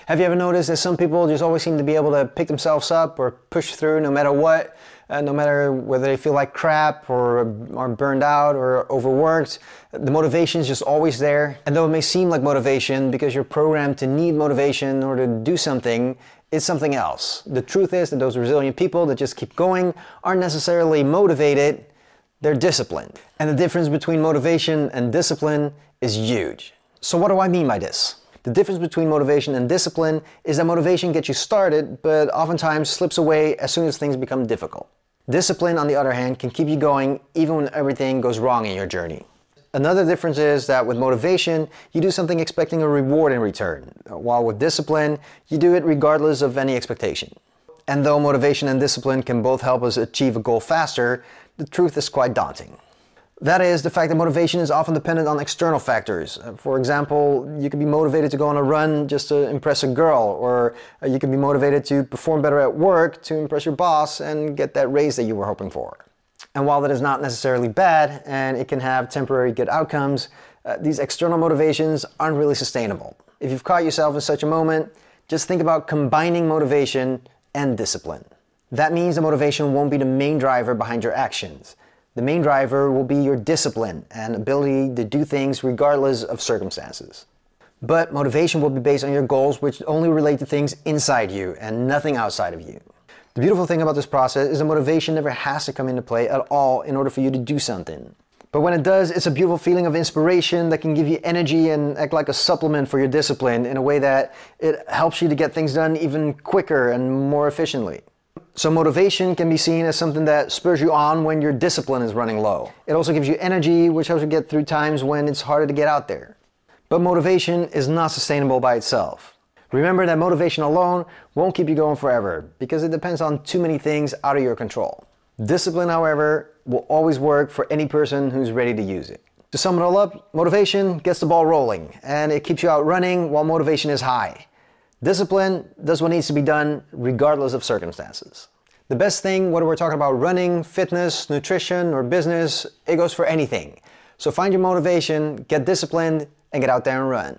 Have you ever noticed that some people just always seem to be able to pick themselves up or push through no matter what? No matter whether they feel like crap or are burned out or overworked, the motivation is just always there. And though it may seem like motivation because you're programmed to need motivation or to do something, it's something else. The truth is that those resilient people that just keep going aren't necessarily motivated, they're disciplined. And the difference between motivation and discipline is huge. So what do I mean by this? The difference between motivation and discipline is that motivation gets you started, but oftentimes slips away as soon as things become difficult. Discipline, on the other hand, can keep you going even when everything goes wrong in your journey. Another difference is that with motivation, you do something expecting a reward in return, while with discipline, you do it regardless of any expectation. And though motivation and discipline can both help us achieve a goal faster, the truth is quite daunting. That is, the fact that motivation is often dependent on external factors. For example, you could be motivated to go on a run just to impress a girl, or you could be motivated to perform better at work to impress your boss and get that raise that you were hoping for. And while that is not necessarily bad, and it can have temporary good outcomes, these external motivations aren't really sustainable. If you've caught yourself in such a moment, just think about combining motivation and discipline. That means the motivation won't be the main driver behind your actions. The main driver will be your discipline and ability to do things regardless of circumstances. But motivation will be based on your goals, which only relate to things inside you and nothing outside of you. The beautiful thing about this process is that motivation never has to come into play at all in order for you to do something. But when it does, it's a beautiful feeling of inspiration that can give you energy and act like a supplement for your discipline in a way that it helps you to get things done even quicker and more efficiently. So motivation can be seen as something that spurs you on when your discipline is running low. It also gives you energy, which helps you get through times when it's harder to get out there. But motivation is not sustainable by itself. Remember that motivation alone won't keep you going forever because it depends on too many things out of your control. Discipline, however, will always work for any person who's ready to use it. To sum it all up, motivation gets the ball rolling and it keeps you out running while motivation is high. Discipline does what needs to be done regardless of circumstances. The best thing, whether we're talking about running, fitness, nutrition, or business, it goes for anything. So find your motivation, get disciplined, and get out there and run.